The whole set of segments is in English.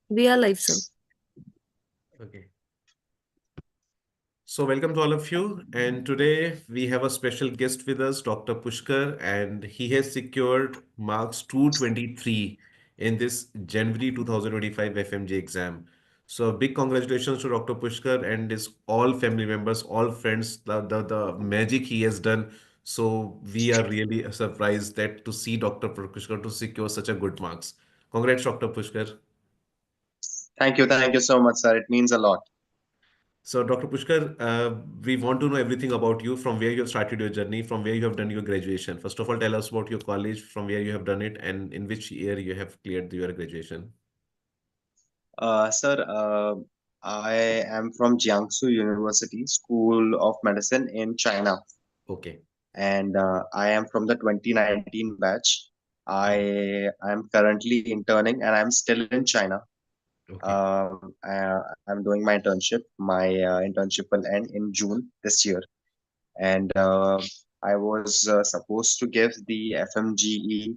We are live, sir. Okay. So, welcome to all of you. And today we have a special guest with us, Dr. Pushkar, and he has secured marks 223 in this January 2025 FMG exam. So, big congratulations to Dr. Pushkar and his all family members, all friends, the magic he has done. So, we are really surprised that to see Dr. Pushkar to secure such a good marks. Congrats, Dr. Pushkar. Thank you so much, sir. It means a lot. So, Dr. Pushkar, we want to know everything about you, from where you have started your journey, from where you have done your graduation. First of all, tell us about your college, from where you have done it, and in which year you have cleared your graduation. Sir, I am from Jiangsu University, School of Medicine in China, Okay. and I am from the 2019 batch. I am currently interning, and I'm still in China. Okay. I'm doing my internship. My internship will end in June this year, and I was supposed to give the FMGE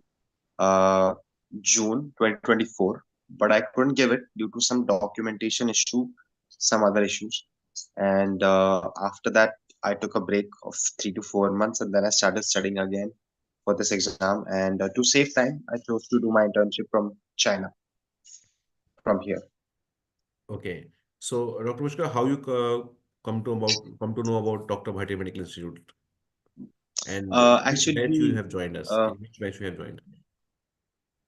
uh, June 2024, but I couldn't give it due to some documentation issue, some other issues. And after that, I took a break of 3 to 4 months, and then I started studying again for this exam. And to save time, I chose to do my internship from China, from here. Okay. So, Dr. Pushkar, how you come to know about Dr. Bhatia Medical Institute, and which batch you Actually, have joined us? uh, In which batch you have joined?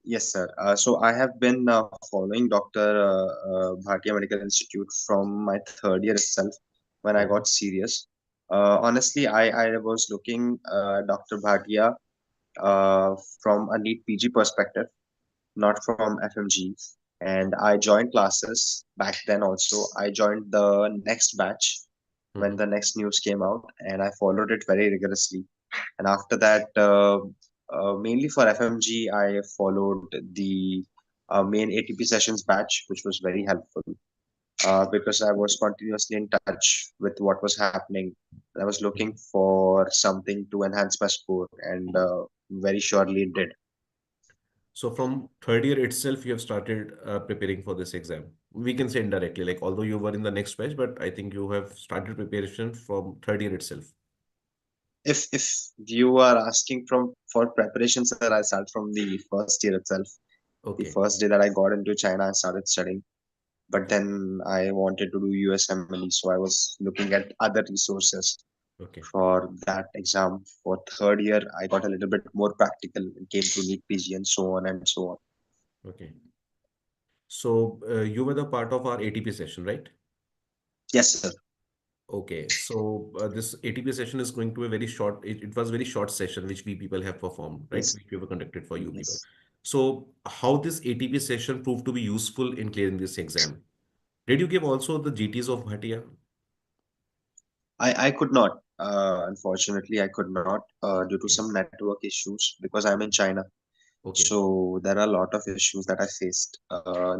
yes, sir. So I have been following Dr. Bhatia Medical Institute from my third year itself when I Okay. got serious. Honestly, I was looking Dr. Bhatia from a neat PG perspective, not from FMG. And I joined classes back then also. I joined the next batch when Mm-hmm. the next news came out, and I followed it very rigorously. And after that, mainly for FMG, I followed the main ATP sessions batch, which was very helpful because I was continuously in touch with what was happening. I was looking for something to enhance my score, and very surely it did. So from third year itself, you have started preparing for this exam. We can say indirectly, like although you were in the next batch, but I think you have started preparation from third year itself. If you are asking from for preparation, sir, I start from the first year itself. The Okay, first day that I got into China, I started studying. But then I wanted to do USMLE, so I was looking at other resources okay, for that exam. For third year, I got a little bit more practical and came to NEET PG and so on and so on. okay. So you were the part of our ATP session, right? Yes, sir. Okay, so this ATP session is going to be very short. It was very short session which we people have performed, right? Yes, Which we were conducted for you people. yes. So how this ATP session proved to be useful in clearing this exam? Did you give also the GTs of Bhatia? I could not. Unfortunately, I could not due to Okay, some network issues because I'm in China. okay, So there are a lot of issues that I faced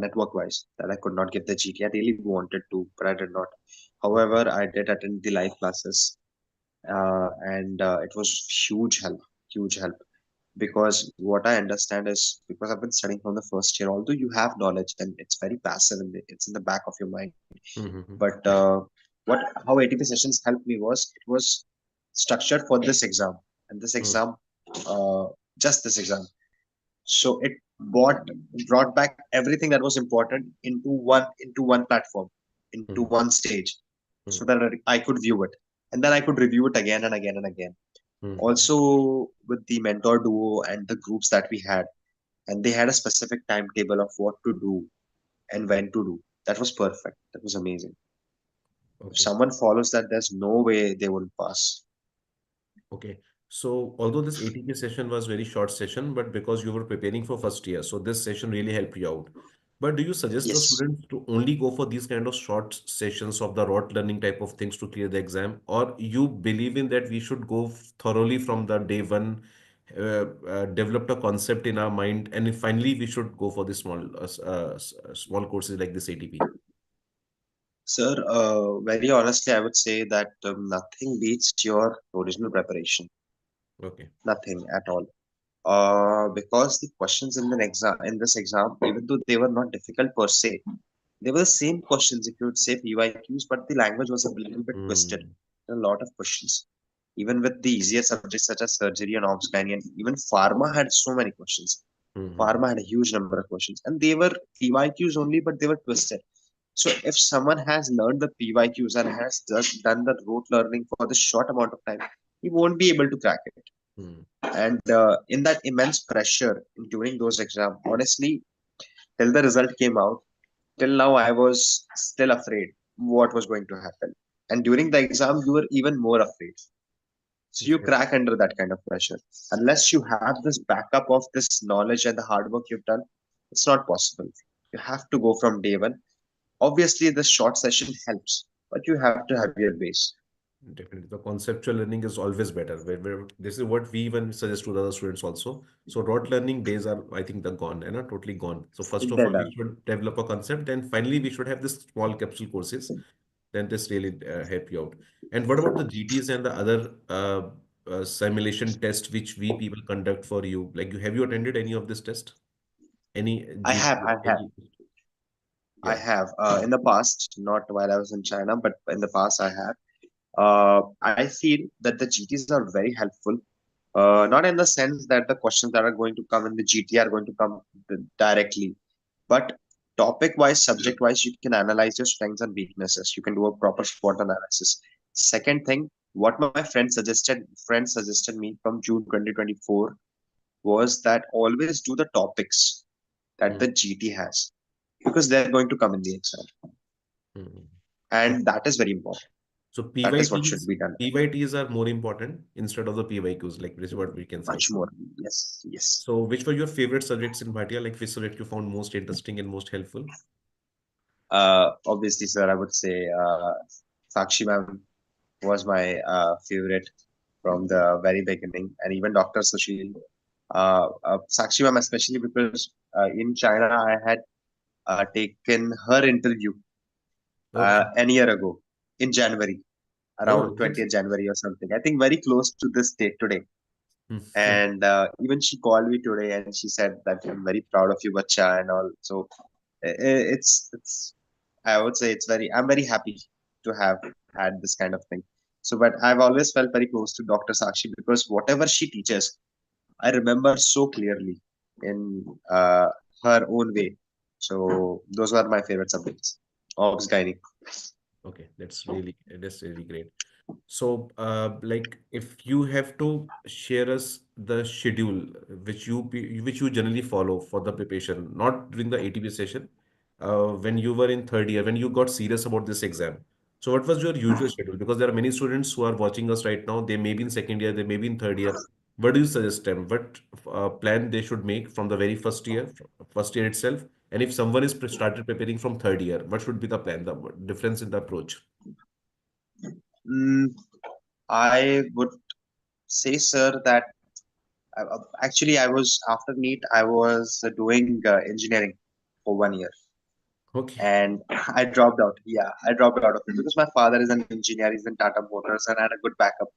network-wise that I could not give the GT. I really wanted to, but I did not. okay, However, I did attend the live classes, and it was huge help. Because what I understand is because I've been studying from the first year, although you have knowledge, then it's very passive and it's in the back of your mind. mm-hmm. But what how ATP sessions helped me was it was structured for this exam and this exam, uh, just this exam. So it brought brought back everything that was important into one platform, into Mm-hmm. one stage, so Mm-hmm. that I could view it, and then I could review it again and again and again. Mm-hmm. Also with the mentor duo and the groups that we had, and they had a specific timetable of what to do and when to do. That was perfect. That was amazing. If Okay. someone follows that, there's no way they wouldn't pass. Okay. So although this ATP session was very short session, but because you were preparing for first year, so this session really helped you out. But do you suggest the Yes. students to only go for these kind of short sessions of the rote learning type of things to clear the exam, or you believe in that we should go thoroughly from the day one, developed a concept in our mind, and finally we should go for the small courses like this ATP? Sir, very honestly, I would say that nothing beats your original preparation. Okay. Nothing at all. Because the questions in this exam, even though they were not difficult per se, they were the same questions if you would say PYQs, but the language was a little bit twisted. Hmm. A lot of questions. Even with the easier subjects such as surgery and obs gynae, and even pharma had so many questions. Hmm. Pharma had a huge number of questions, and they were PYQs only, but they were twisted. So if someone has learned the PYQs and has just done the rote learning for this short amount of time, he won't be able to crack it. Hmm. And in that immense pressure during those exams, honestly, till the result came out, till now I was still afraid what was going to happen. And during the exam, you were even more afraid. So you Okay. crack under that kind of pressure. Unless you have this backup of this knowledge and the hard work you've done, it's not possible. You have to go from day one. Obviously, the short session helps, but you have to have your base. Definitely. The conceptual learning is always better. This is what we even suggest to the other students also. So rote learning days are, I think, they're gone and are totally gone. So first of They're all, we done. should develop a concept, and finally we should have this small capsule courses. Then this really help you out. And what about the GTs and the other simulation test which we people conduct for you? Like, have you attended any of this test? Any I have, GT? I have. Any? I Yeah. have in the past, not while I was in China, but in the past I have. I feel that the GTs are very helpful. Not in the sense that the questions that are going to come in the GT are going to come directly, but topic wise, subject wise, you can analyze your strengths and weaknesses. You can do a proper SWOT analysis. Second thing, what my friend suggested me from June 2024 was that always do the topics that Mm, the GT has because they're going to come in the exam, mm. So, and that is very important. so That is what should be done. PYTs are more important instead of the PYQs. Like this is what we can say. Much more. Yes, yes. So, which were your favorite subjects in Bhatia? Like which subject you found most interesting and most helpful? Obviously, sir, I would say Sakshi ma'am was my favorite from the very beginning, and even Dr. Sushil. Sakshi ma'am, especially because in China, I had taken her interview Okay. an year ago in January, around Oh, that's 20th January or something. I think very close to this date today. hmm, And even she called me today and she said that I'm very proud of you, bacha, and all. So it's I would say I'm very happy to have had this kind of thing. So, but I've always felt very close to Dr. Sakshi because whatever she teaches, I remember so clearly in her own way. So those were my favorite subjects. Obs gynae. okay. That's really great. So, like, if you have to share us the schedule which you generally follow for the preparation, not during the ATP session, when you were in third year, when you got serious about this exam. So, what was your usual schedule? Because there are many students who are watching us right now. They may be in second year, they may be in third year. What do you suggest them? What plan they should make from the very first year itself? And if someone is started preparing from third year, what should be the plan? The difference in the approach? Mm, I would say, sir, that actually I was after NEET, I was doing engineering for 1 year. Okay. And I dropped out. Yeah, I dropped out of it because my father is an engineer, he's in Tata Motors, and I had a good backup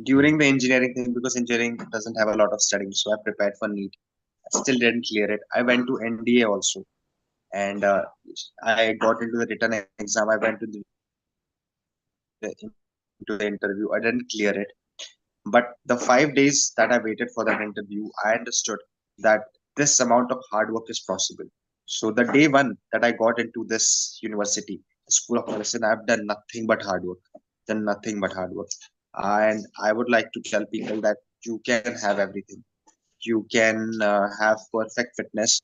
during the engineering thing because engineering doesn't have a lot of studying. So I prepared for NEET. I still didn't clear it. I went to NDA also, and I got into the written exam. I went into the interview. I didn't clear it. But the 5 days that I waited for that interview, I understood that this amount of hard work is possible. So the day one that I got into this university, School of Medicine, I've done nothing but hard work. Done nothing but hard work. And I would like to tell people that you can have everything. You can have perfect fitness.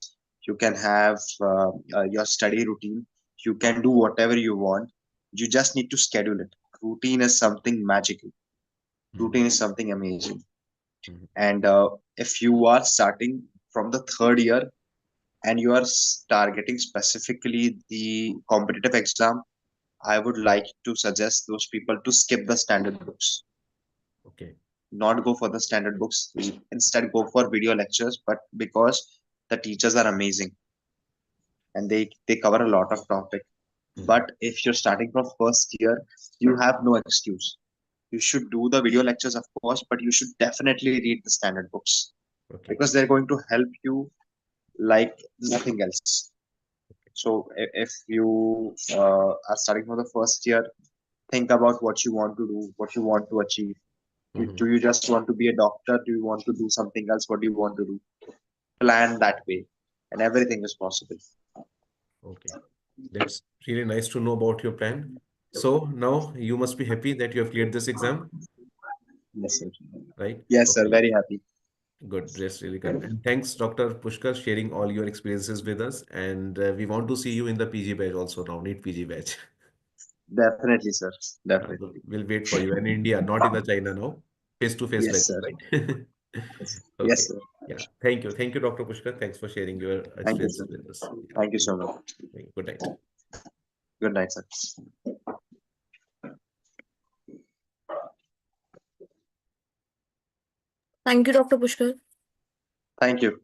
You can have your study routine. You can do whatever you want. You just need to schedule it. Routine is something magical. Mhm, Routine is something amazing. mhm, And if you are starting from the third year and you are targeting specifically the competitive exam, I would like to suggest those people to skip the standard books, okay. not go for the standard books. Instead, go for video lectures, but because the teachers are amazing and they cover a lot of topic. Mhm, But if you're starting from first year, you have no excuse. You should do the video lectures, of course, but you should definitely read the standard books. Okay. because they're going to help you like nothing else. So if you are starting from the first year, think about what you want to do, what you want to achieve. Hmm. Do you just want to be a doctor? Do you want to do something else? What do you want to do? Plan that way, and everything is possible. Okay. That's really nice to know about your plan. So now you must be happy that you have cleared this exam, Yes, sir. right? Yes, sir. Okay. Very happy. Good. That's really good. And thanks, Dr. Pushkar, sharing all your experiences with us. And we want to see you in the PG batch also now, NEET PG batch. Definitely, sir. So Definitely. we'll wait for you in India, not in the China now. Face-to-face Yes, batches, sir. right? Yes, Okay. sir. Yeah. Thank you. Thank you, Dr. Pushkar. Thanks for sharing your Thank you, sir. experiences with us. Yeah. Thank you so much. Good night. Good night, sir. Thank you, Dr. Pushkar. Thank you.